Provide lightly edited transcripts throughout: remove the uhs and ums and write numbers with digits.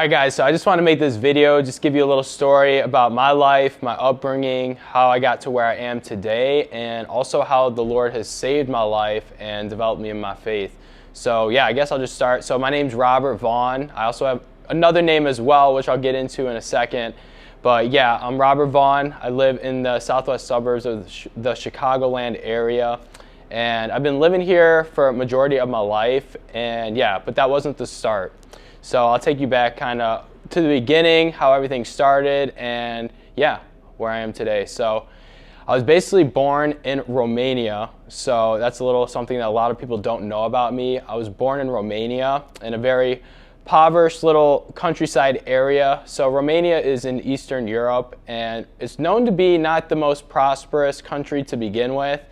All right, guys, so I just want to make this video, just give you a little story about my life, my upbringing, how I got to where I am today, and also how the Lord has saved my life and developed me in my faith. So yeah, I guess I'll just start. So my name's Robert Vaughn. I also have another name as well, which I'll get into in a second. But yeah, I'm Robert Vaughn. I live in the southwest suburbs of the Chicagoland area. And I've been living here for a majority of my life. And yeah, but that wasn't the start. So I'll take you back kind of to the beginning, how everything started, and yeah, where I am today. So I was basically born in Romania. So that's a little something that a lot of people don't know about me. I was born in Romania in a very impoverished little countryside area. So Romania is in Eastern Europe, and it's known to be not the most prosperous country to begin with.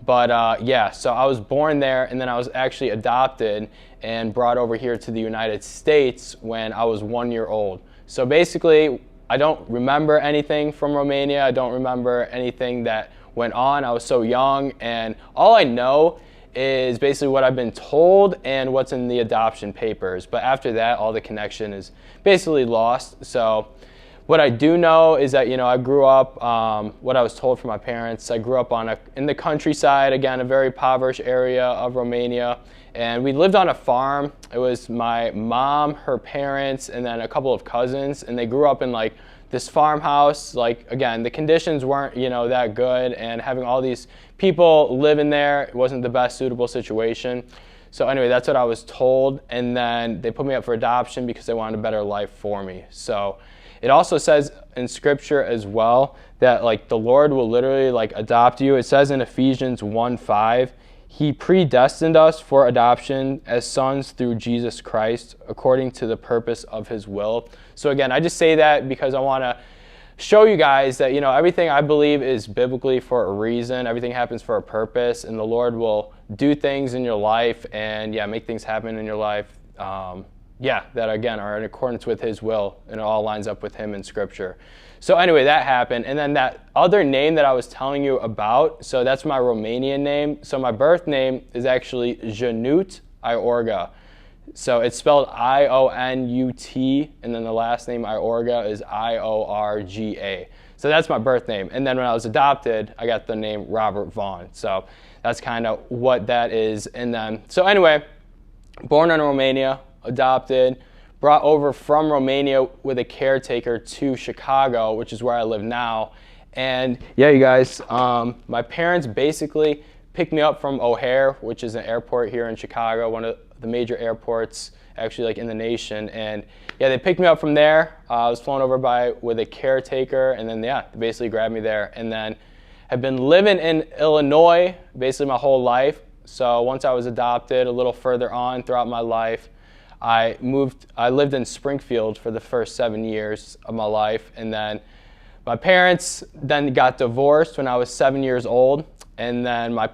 But yeah, so I was born there, and then I was actually adopted and brought over here to the United States when I was 1 year old. So basically, I don't remember anything from Romania. I don't remember anything that went on. I was so young, and all I know is basically what I've been told and what's in the adoption papers. But after that, all the connection is basically lost. So what I do know is that, I grew up, what I was told from my parents, I grew up in the countryside, again, a very impoverished area of Romania. And we lived on a farm. It was my mom, her parents, and then a couple of cousins. And they grew up in this farmhouse. Again, the conditions weren't, that good. And having all these people living there, it wasn't the best suitable situation. So anyway, that's what I was told. And then they put me up for adoption because they wanted a better life for me. So it also says in scripture as well that the Lord will literally adopt you. It says in Ephesians 1:5, He predestined us for adoption as sons through Jesus Christ according to the purpose of His will. So again, I just say that because I want to show you guys that, everything I believe is biblically for a reason. Everything happens for a purpose, and the Lord will do things in your life and make things happen in your life. That again are in accordance with His will, and it all lines up with Him in Scripture. So anyway, that happened. And then that other name that I was telling you about, so that's my Romanian name. So my birth name is actually Ionut Iorga. So it's spelled I-O-N-U-T, and then the last name Iorga is I-O-R-G-A. So that's my birth name. And then when I was adopted, I got the name Robert Vaughn. So that's kind of what that is. And then, so anyway, born in Romania, adopted, brought over from Romania with a caretaker to Chicago, which is where I live now. And yeah, you guys, my parents basically picked me up from O'Hare, which is an airport here in Chicago, one of the major airports actually in the nation. And yeah, they picked me up from there. I was flown over with a caretaker, and then they basically grabbed me there. And then have been living in Illinois basically my whole life. So once I was adopted, a little further on throughout my life, I lived in Springfield for the first 7 years of my life, and then my parents then got divorced when I was 7 years old, and then my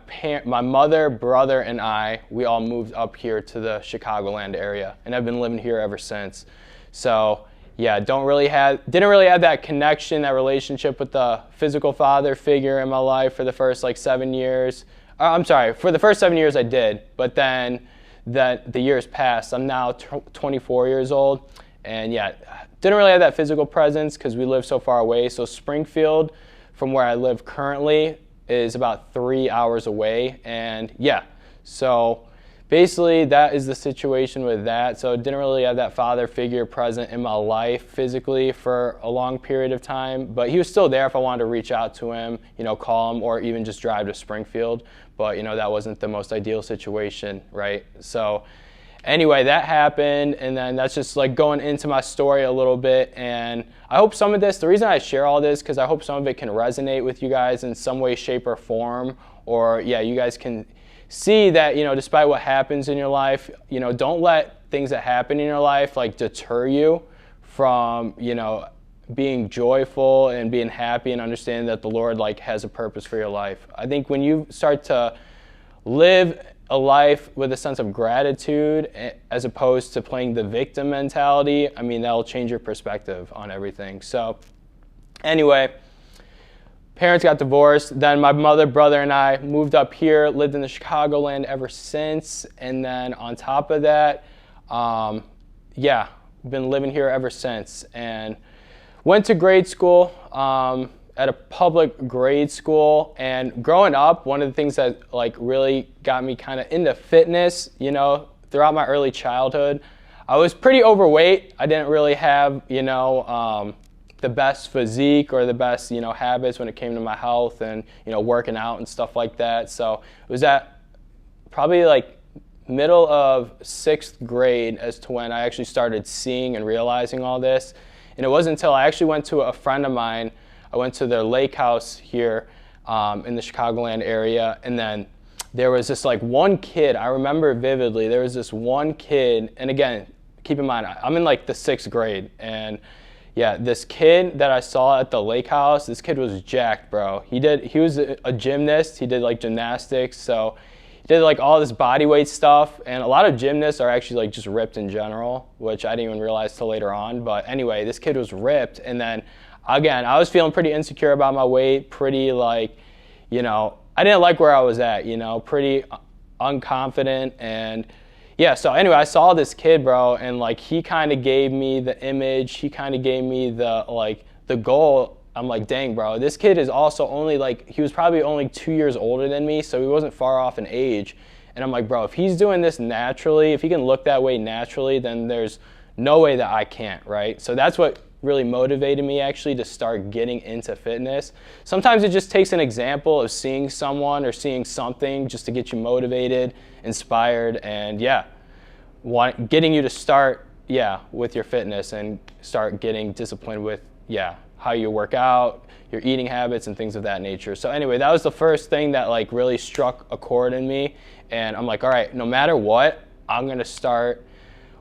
mother, brother, and we all moved up here to the Chicagoland area, and I've been living here ever since. So yeah, didn't really have that connection, that relationship with the physical father figure in my life for the first 7 years. For the first 7 years I did, but then that the years passed. I'm now 24 years old, and didn't really have that physical presence because we live so far away. So Springfield, from where I live currently, is about 3 hours away, and so basically that is the situation with that. So didn't really have that father figure present in my life physically for a long period of time, but he was still there if I wanted to reach out to him, call him, or even just drive to Springfield. But that wasn't the most ideal situation, right? So anyway, that happened, and then that's just going into my story a little bit. And I hope some of this, the reason I share all this, because I hope some of it can resonate with you guys in some way, shape, or form. Or you guys can see that, despite what happens in your life, don't let things that happen in your life deter you from, being joyful and being happy and understanding that the Lord has a purpose for your life. I think when you start to live a life with a sense of gratitude as opposed to playing the victim mentality, that'll change your perspective on everything. So anyway, parents got divorced. Then my mother, brother, and I moved up here, lived in the Chicagoland ever since. And then on top of that, been living here ever since. And went to grade school at a public grade school. And growing up, one of the things that like really got me kind of into fitness, you know, throughout my early childhood, I was pretty overweight. I didn't really have, you know, the best physique or the best, you know, habits when it came to my health and, you know, working out and stuff like that. So it was at probably like middle of 6th grade as to when I actually started seeing and realizing all this. And it wasn't until I actually went to a friend of mine. I went to their lake house here in the Chicagoland area, and then there was this like one kid, I remember vividly, there was this one kid, and again, keep in mind, I'm in like the 6th grade, and yeah, this kid that I saw at the lake house, this kid was jacked, bro. He was a gymnast, he did like gymnastics, so he did like all this body weight stuff, and a lot of gymnasts are actually like just ripped in general, which I didn't even realize till later on, but anyway, this kid was ripped, and then again, I was feeling pretty insecure about my weight, pretty like, you know, I didn't like where I was at, you know, pretty unconfident, and yeah, so anyway, I saw this kid, bro, and like he kind of gave me the image, he kind of gave me the like the goal. I'm like, dang, bro, this kid is also only like, he was probably only 2 years older than me, so he wasn't far off in age. And I'm like, bro, if he's doing this naturally, if he can look that way naturally, then there's no way that I can't, right? So that's what really motivated me actually to start getting into fitness. Sometimes it just takes an example of seeing someone or seeing something just to get you motivated, inspired, and yeah, getting you to start, yeah, with your fitness and start getting disciplined with, yeah, how you work out, your eating habits, and things of that nature. So anyway, that was the first thing that like really struck a chord in me, and I'm like, all right, no matter what, I'm gonna start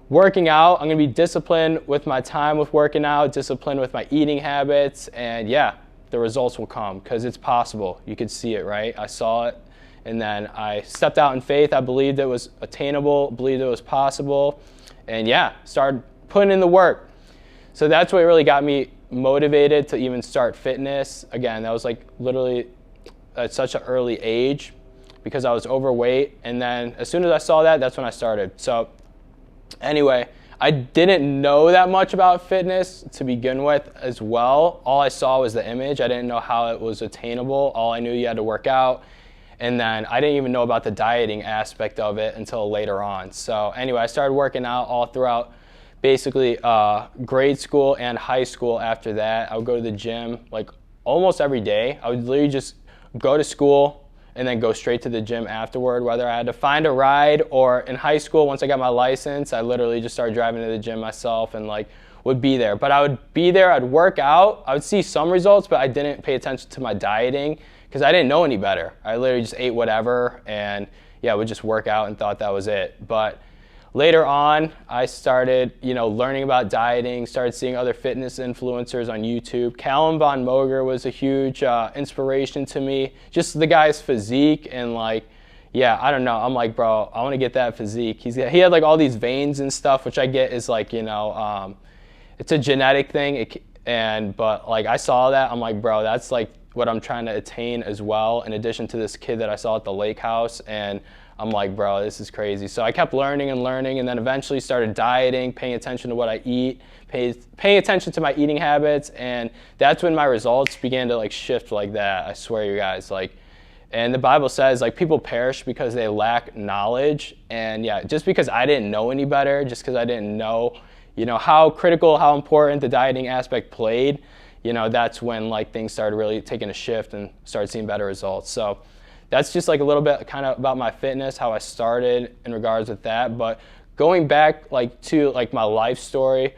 working out. I'm gonna be disciplined with my time with working out, disciplined with my eating habits, and yeah, the results will come because it's possible. You could see it, right? I saw it, and then I stepped out in faith. I believed it was attainable, believed it was possible, and yeah, started putting in the work. So that's what really got me motivated to even start fitness. Again, that was like literally at such an early age because I was overweight, and then as soon as I saw that, that's when I started. So anyway, I didn't know that much about fitness to begin with as well. All I saw was the image. I didn't know how it was attainable. All I knew, you had to work out. And then I didn't even know about the dieting aspect of it until later on. So anyway, I started working out all throughout basically grade school and high school after that. I would go to the gym like almost every day. I would literally just go to school and then go straight to the gym afterward, whether I had to find a ride or in high school, once I got my license, I literally just started driving to the gym myself and like would be there. But I would be there, I'd work out, I would see some results, but I didn't pay attention to my dieting because I didn't know any better. I literally just ate whatever and yeah, would just work out and thought that was it. But later on, I started, you know, learning about dieting, started seeing other fitness influencers on YouTube. Callum Von Moger was a huge inspiration to me. Just the guy's physique and like, yeah, I don't know. I'm like, bro, I want to get that physique. He had like all these veins and stuff, which I get is like, you know, it's a genetic thing. But like I saw that, I'm like, bro, that's like what I'm trying to attain as well. In addition to this kid that I saw at the lake house, and I'm like, bro, this is crazy. So I kept learning, and then eventually started dieting, paying attention to what I eat, paying attention to my eating habits, and that's when my results began to like shift like that. I swear, you guys, like, and the Bible says like people perish because they lack knowledge, and yeah, just because I didn't know any better, just because I didn't know, you know, how critical, how important the dieting aspect played, you know, that's when like things started really taking a shift and started seeing better results. So that's just like a little bit kind of about my fitness, how I started in regards with that. But going back like to like my life story.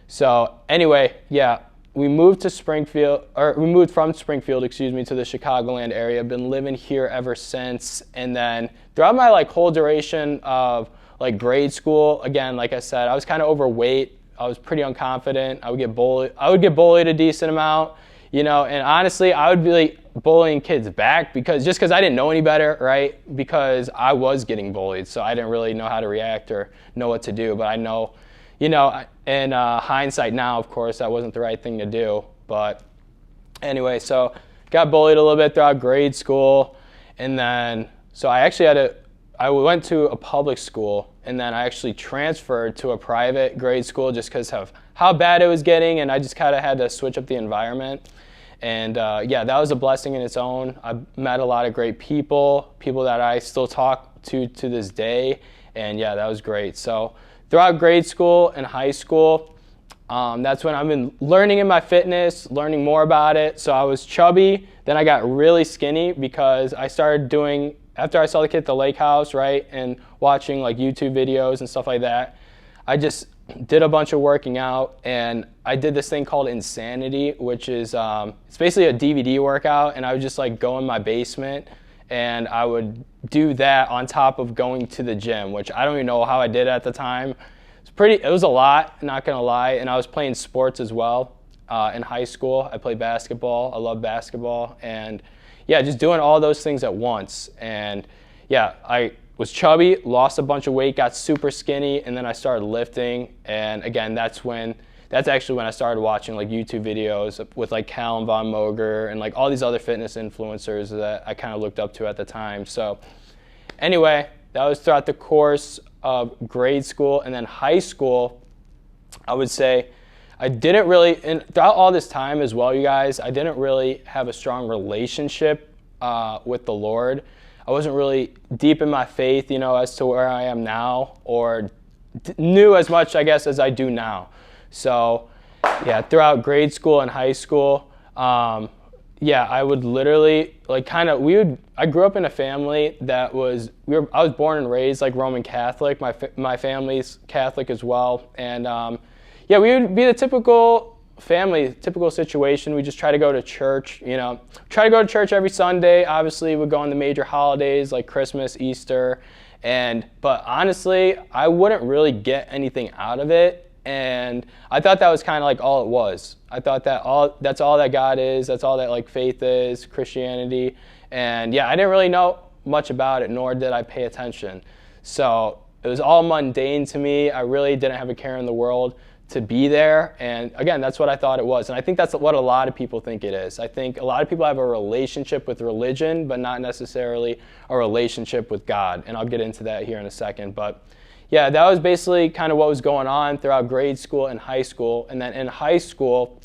So anyway, yeah, we moved from Springfield, excuse me, to the Chicagoland area. I've been living here ever since. And then throughout my like whole duration of like grade school, again, like I said, I was kind of overweight. I was pretty unconfident. I would get bullied a decent amount, you know, and honestly, I would be like bullying kids back because I didn't know any better, right? Because I was getting bullied, so I didn't really know how to react or know what to do. But I know, you know, in hindsight now, of course, that wasn't the right thing to do. But anyway, so got bullied a little bit throughout grade school, and then so I went to a public school and then I actually transferred to a private grade school just because of how bad it was getting, and I just kind of had to switch up the environment. And yeah, that was a blessing in its own. I met a lot of great people that I still talk to this day, and yeah, that was great. So throughout grade school and high school, that's when I've been learning in my fitness, learning more about it. So I was chubby, then I got really skinny because I started doing, after I saw the kid at the lake house, right, and watching like YouTube videos and stuff like that, I just did a bunch of working out, and I did this thing called Insanity, which is, it's basically a DVD workout, and I would just like go in my basement and I would do that on top of going to the gym, which I don't even know how I did at the time. It was a lot, not gonna lie, and I was playing sports as well. In high school, I played basketball. I love basketball, and yeah, just doing all those things at once. And yeah, I was chubby, lost a bunch of weight, got super skinny, and then I started lifting. And again, that's actually when I started watching like YouTube videos with like Callum Von Moger and like all these other fitness influencers that I kind of looked up to at the time. So anyway, that was throughout the course of grade school. And then high school, I would say I didn't really, and throughout all this time as well, you guys, I didn't really have a strong relationship with the Lord. I wasn't really deep in my faith, you know, as to where I am now, or knew as much, I guess, as I do now. So yeah, throughout grade school and high school, yeah, I would literally like I grew up in a family that I was born and raised like Roman Catholic. My family's Catholic as well. And yeah, we would be the typical family, typical situation. We just try to go to church, you know, try to go to church every Sunday. Obviously, we'd go on the major holidays like Christmas, Easter. But honestly, I wouldn't really get anything out of it. And I thought that was kind of like all it was. I thought that's all that God is. That's all that like faith is, Christianity. And yeah, I didn't really know much about it, nor did I pay attention. So it was all mundane to me. I really didn't have a care in the world to be there. And again, that's what I thought it was. And I think that's what a lot of people think it is. I think a lot of people have a relationship with religion, but not necessarily a relationship with God. And I'll get into that here in a second. But yeah, that was basically kind of what was going on throughout grade school and high school. And then in high school,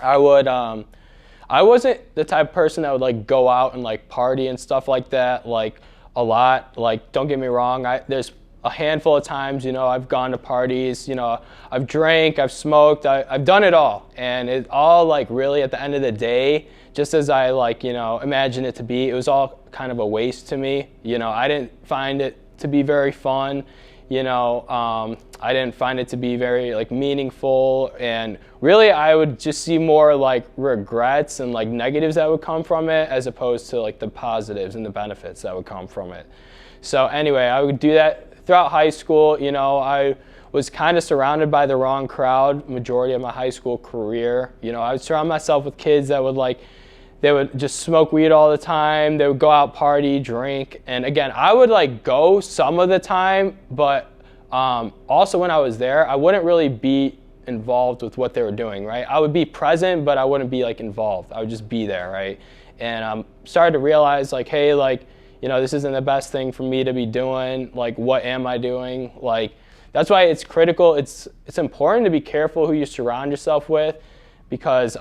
I wasn't the type of person that would like go out and like party and stuff like that, like a lot. Like, don't get me wrong, there's a handful of times, you know, I've gone to parties, you know, I've drank, I've smoked, I've done it all. And it all like really at the end of the day, just as I like, you know, imagine it to be, it was all kind of a waste to me. You know, I didn't find it to be very fun. You know, I didn't find it to be very like meaningful, and really I would just see more like regrets and like negatives that would come from it as opposed to like the positives and the benefits that would come from it. So anyway, I would do that throughout high school. You know, I was kind of surrounded by the wrong crowd majority of my high school career. You know, I would surround myself with kids that would they would just smoke weed all the time. They would go out, party, drink. And again, I would like go some of the time, but also when I was there, I wouldn't really be involved with what they were doing, right? I would be present, but I wouldn't be like involved. I would just be there, right? And started to realize like, hey, like, you know, this isn't the best thing for me to be doing. Like, what am I doing? Like, that's why it's critical. It's important to be careful who you surround yourself with. Because,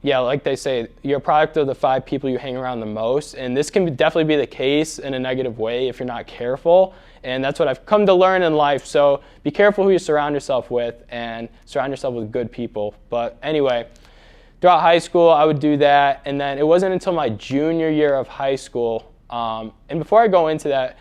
yeah, like they say, you're a product of the 5 people you hang around the most. And this can definitely be the case in a negative way if you're not careful. And that's what I've come to learn in life. So be careful who you surround yourself with and surround yourself with good people. But anyway, throughout high school, I would do that. And then it wasn't until my junior year of high school. And before I go into that,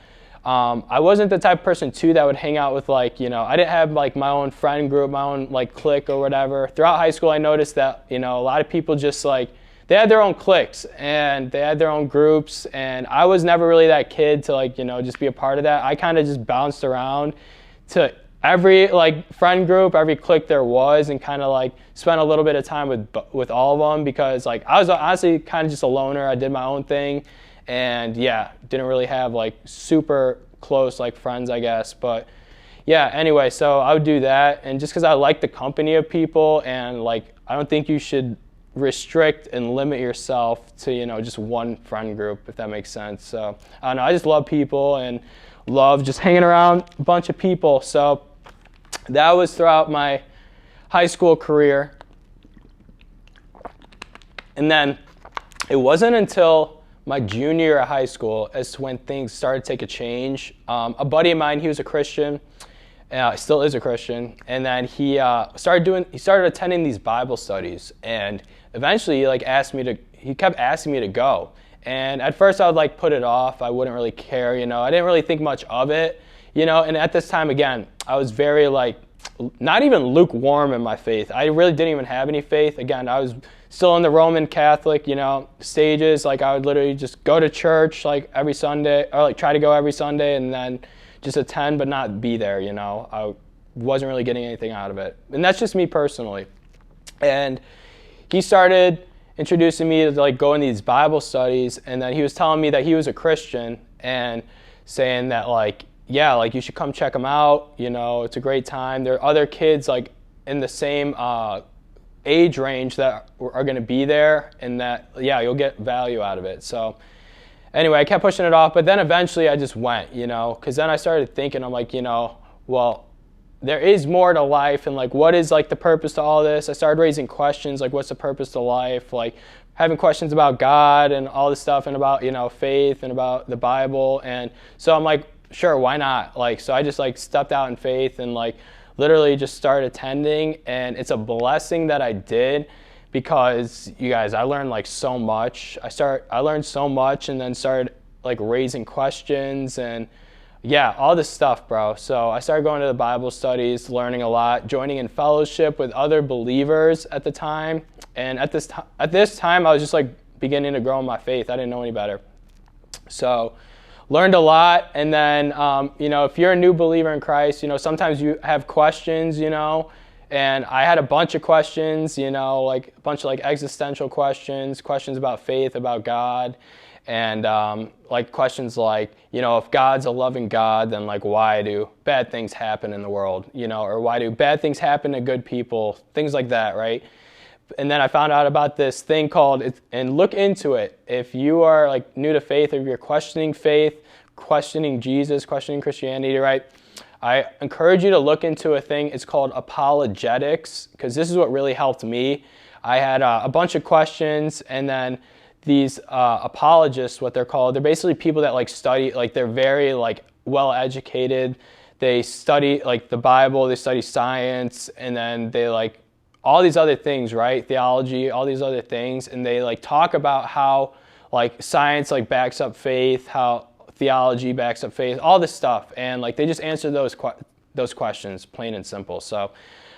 I wasn't the type of person too that would hang out with like, you know, I didn't have like my own friend group, my own like clique or whatever. Throughout high school, I noticed that, you know, a lot of people just like, they had their own cliques and they had their own groups, and I was never really that kid to like, you know, just be a part of that. I kind of just bounced around to every like friend group, every clique there was, and kind of like spent a little bit of time with all of them, because like I was honestly kind of just a loner. I did my own thing. And yeah, didn't really have like super close like friends, I guess. But yeah, anyway, so I would do that. And just because I like the company of people, and like I don't think you should restrict and limit yourself to, just one friend group, if that makes sense. So I don't know, I just love people and love just hanging around a bunch of people. So that was throughout my high school career. And then it wasn't until my junior year of high school as when things started to take a change. A buddy of mine, he was a Christian, still is a Christian, and then he started attending these Bible studies, and eventually he kept asking me to go. And at first I would put it off. I wouldn't really care, I didn't really think much of it, and at this time, again, I was very not even lukewarm in my faith. I really didn't even have any faith. Again, I was still in the Roman Catholic, stages. I would literally just go to church every Sunday, or try to go every Sunday, and then just attend but not be there. I wasn't really getting anything out of it, and that's just me personally. And he started introducing me to going to these Bible studies, and then he was telling me that he was a Christian and saying that you should come check them out. It's a great time. There are other kids in the same age range that are going to be there, and that you'll get value out of it. So anyway, I kept pushing it off, but then eventually I just went, because then I started thinking, I'm well, there is more to life, and what is the purpose to all this? I started raising questions, what's the purpose to life? Having questions about God and all this stuff, and about faith and about the Bible. And so I'm sure, why not? So I just stepped out in faith and literally just started attending, and it's a blessing that I did, because you guys, I learned so much. I learned so much, and then started raising questions and all this stuff, bro. So I started going to the Bible studies, learning a lot, joining in fellowship with other believers at the time. And at this time, I was just beginning to grow in my faith. I didn't know any better. So learned a lot. And then, if you're a new believer in Christ, sometimes you have questions, and I had a bunch of questions, a bunch of existential questions about faith, about God. And questions if God's a loving God, then why do bad things happen in the world, or why do bad things happen to good people, things like that, right? And then I found out about this thing and look into it. If you are new to faith, or if you're questioning faith, questioning Jesus, questioning Christianity, right? I encourage you to look into a thing. It's called apologetics, because this is what really helped me. I had a bunch of questions, and then these apologists, what they're called, they're basically people that study, they're very well educated. They study the Bible, they study science, and then they all these other things, right? Theology, all these other things, and they talk about how science backs up faith, how theology backs up faith, all this stuff, and they just answer those questions, plain and simple. So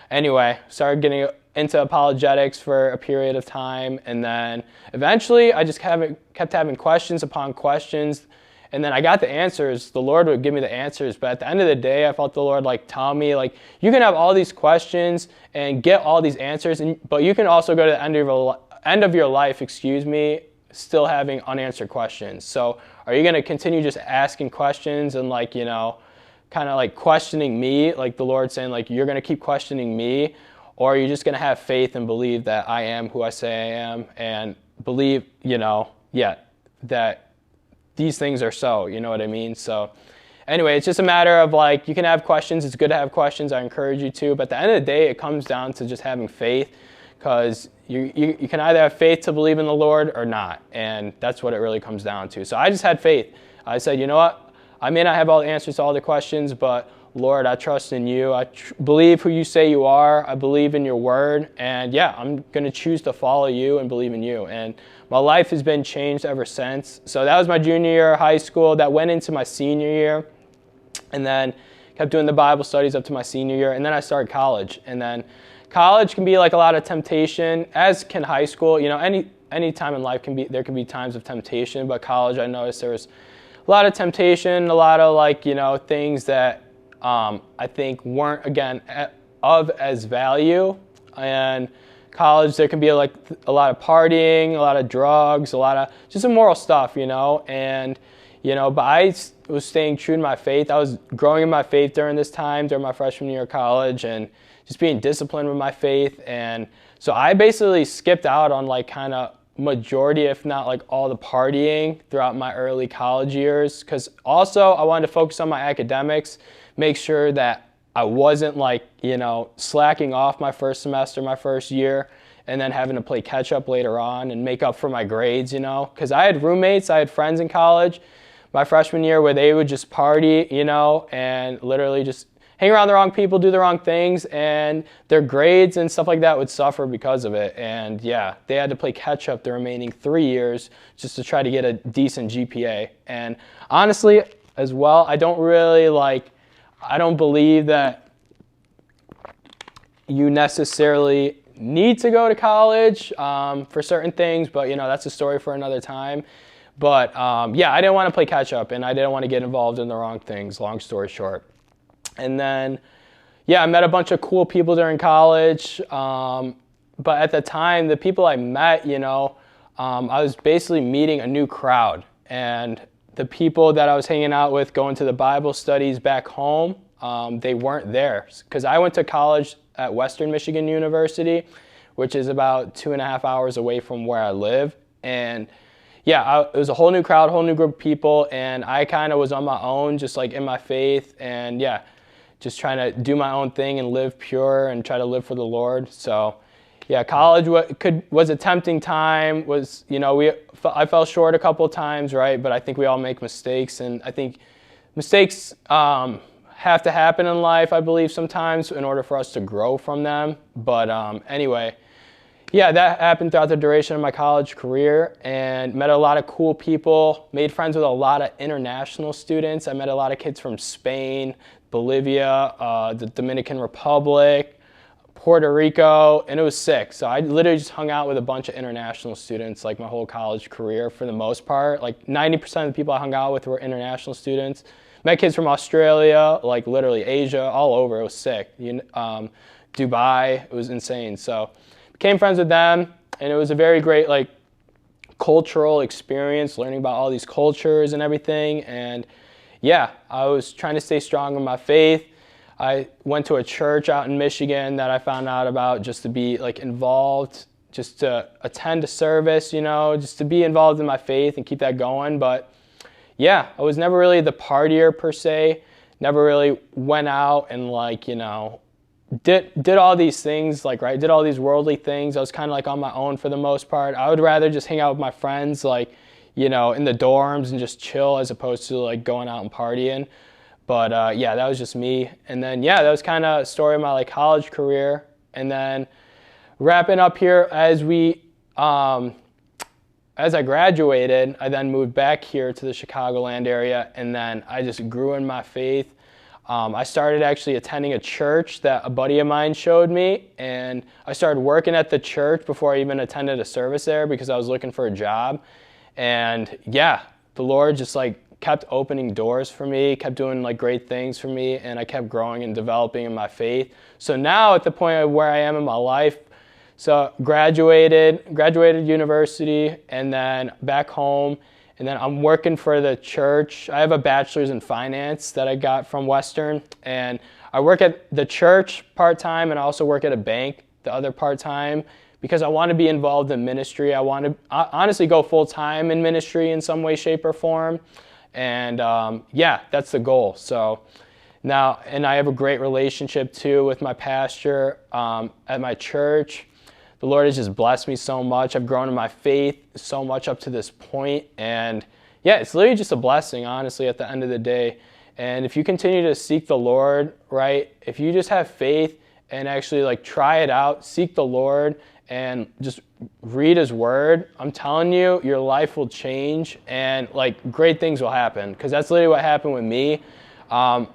anyway, started getting into apologetics for a period of time, and then eventually I just kept having questions upon questions, and then I got the answers. The Lord would give me the answers, but at the end of the day, I felt the Lord tell me you can have all these questions and get all these answers, but you can also go to the end of your life, still having unanswered questions. So are you going to continue just asking questions and kind of questioning me, the Lord saying you're going to keep questioning me? Or are you just going to have faith and believe that I am who I say I am, and believe, that these things are so, you know what I mean? So anyway, it's just a matter of you can have questions. It's good to have questions. I encourage you to. But at the end of the day, it comes down to just having faith, because you can either have faith to believe in the Lord or not. And that's what it really comes down to. So I just had faith. I said, you know what? I may not have all the answers to all the questions, but Lord, I trust in you. I believe who you say you are. I believe in your word. And I'm going to choose to follow you and believe in you. And my life has been changed ever since. So that was my junior year of high school. That went into my senior year. And then kept doing the Bible studies up to my senior year. And then I started college. And then college can be a lot of temptation, as can high school. Any time in life there can be times of temptation. But college, I noticed there was a lot of temptation, a lot of things that I think weren't, again, of as value. And college, there can be a lot of partying, a lot of drugs, a lot of just immoral stuff, and but I was staying true to my faith. I was growing in my faith during this time, during my freshman year of college, and just being disciplined with my faith, and So I basically skipped out on like kind of majority, if not like all the partying throughout my early college years. Because also I wanted to focus on my academics, make sure that I wasn't like, slacking off my first semester, my first year, and then having to play catch up later on and make up for my grades, because I had roommates, I had friends in college my freshman year where they would just party, and literally just hang around the wrong people, do the wrong things, and their grades and stuff like that would suffer because of it. And yeah, they had to play catch up the remaining 3 years just to try to get a decent GPA. And honestly, as well, I don't believe that you necessarily need to go to college for certain things, but that's a story for another time. But yeah, I didn't want to play catch up, and I didn't want to get involved in the wrong things, long story short. And then, yeah, I met a bunch of cool people during college. But at the time, the people I met, I was basically meeting a new crowd. And the people that I was hanging out with, going to the Bible studies back home, they weren't there. Because I went to college at Western Michigan University, which is about 2.5 hours away from where I live. And yeah, it was a whole new crowd, whole new group of people, and I kind of was on my own, just like in my faith, and yeah, just trying to do my own thing and live pure and try to live for the Lord. So yeah, college was a tempting time, I fell short a couple of times, right? But I think we all make mistakes, and I think mistakes have to happen in life, I believe, sometimes in order for us to grow from them. But anyway, yeah, that happened throughout the duration of my college career, and met a lot of cool people, made friends with a lot of international students. I met a lot of kids from Spain, Bolivia, the Dominican Republic, Puerto Rico, and it was sick. So I literally just hung out with a bunch of international students like my whole college career for the most part. Like 90% of the people I hung out with were international students. Met kids from Australia, like literally Asia, all over. It was sick. Dubai, it was insane. So became friends with them, and it was a very great like cultural experience, learning about all these cultures and everything. And yeah, I was trying to stay strong in my faith. I went to a church out in Michigan that I found out about just to be like involved, just to attend a service, just to be involved in my faith and keep that going. But yeah, I was never really the partier per se, never really went out and did all these things, did all these worldly things. I was kind of like on my own for the most part. I would rather just hang out with my friends, in the dorms and just chill as opposed to like going out and partying. But yeah, that was just me. And then yeah, that was kind of a story of my like college career. And then wrapping up here, as I graduated, I then moved back here to the Chicagoland area, and then I just grew in my faith. I started actually attending a church that a buddy of mine showed me, and I started working at the church before I even attended a service there because I was looking for a job. And yeah, the Lord just kept opening doors for me, kept doing great things for me, and I kept growing and developing in my faith. So now at the point of where I am in my life, so graduated university, and then back home, and then I'm working for the church. I have a bachelor's in finance that I got from Western, and I work at the church part-time, and I also work at a bank the other part-time because I want to be involved in ministry. I want to honestly go full-time in ministry in some way, shape, or form. And yeah, that's the goal. So now, and I have a great relationship too with my pastor at my church. The Lord has just blessed me so much. I've grown in my faith so much up to this point. And yeah, it's literally just a blessing, honestly, at the end of the day. And if you continue to seek the Lord, right, if you just have faith and actually try it out, seek the Lord and just read His Word, I'm telling you, your life will change and great things will happen. Because that's literally what happened with me. A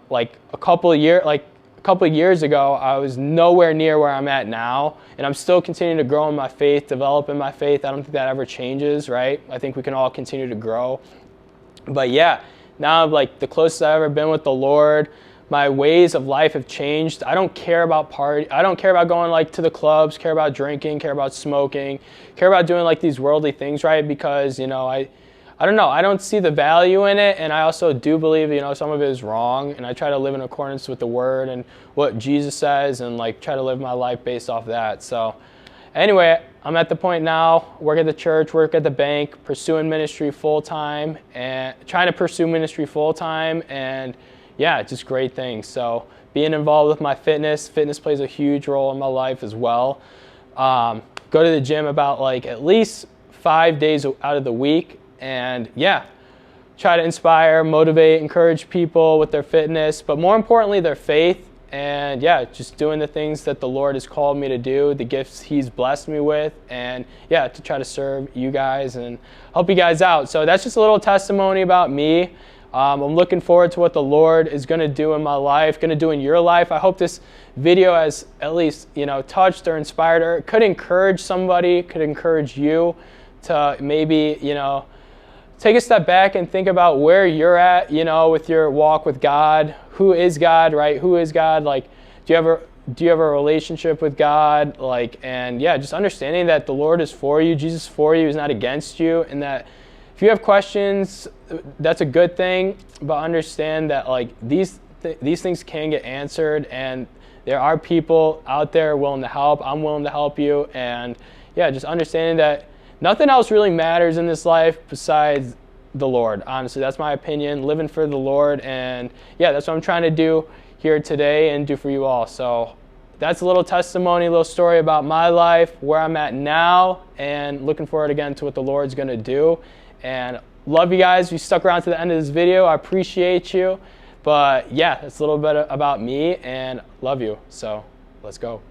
couple of years ago, I was nowhere near where I'm at now, and I'm still continuing to grow in my faith, develop in my faith. I don't think that ever changes, right? I think we can all continue to grow. But yeah, now I'm the closest I've ever been with the Lord. My ways of life have changed. I don't care about party. I don't care about going to the clubs, care about drinking, care about smoking, care about doing these worldly things, right? Because, I don't know. I don't see the value in it, and I also do believe, some of it is wrong, and I try to live in accordance with the Word and what Jesus says and try to live my life based off that. So Anyway, I'm at the point now, work at the church, work at the bank, pursuing ministry full-time, and trying to pursue ministry full-time, and yeah, just great things. So being involved with my fitness plays a huge role in my life as well. Go to the gym about like at least 5 days out of the week, and yeah, try to inspire, motivate, encourage people with their fitness, but more importantly, their faith. And yeah, just doing the things that the Lord has called me to do, the gifts He's blessed me with, and yeah, to try to serve you guys and help you guys out. So that's just a little testimony about me. I'm looking forward to what the Lord is going to do in my life, going to do in your life. I hope this video has at least, touched or inspired, or could encourage somebody, could encourage you to maybe, take a step back and think about where you're at, with your walk with God. Who is God, right? Who is God? Like, do you have a relationship with God? Like, and yeah, just understanding that the Lord is for you, Jesus is for you, He's not against you, and that if you have questions, that's a good thing. But understand that like these things can get answered, and there are people out there willing to help. I'm willing to help you, and yeah, just understanding that nothing else really matters in this life besides the Lord. Honestly, that's my opinion, living for the Lord. And yeah, that's what I'm trying to do here today and do for you all. So that's a little testimony, a little story about my life, where I'm at now, and looking forward again to what the Lord's going to do. And love you guys. You stuck around to the end of this video. I appreciate you. But yeah, it's a little bit about me, and love you. So let's go.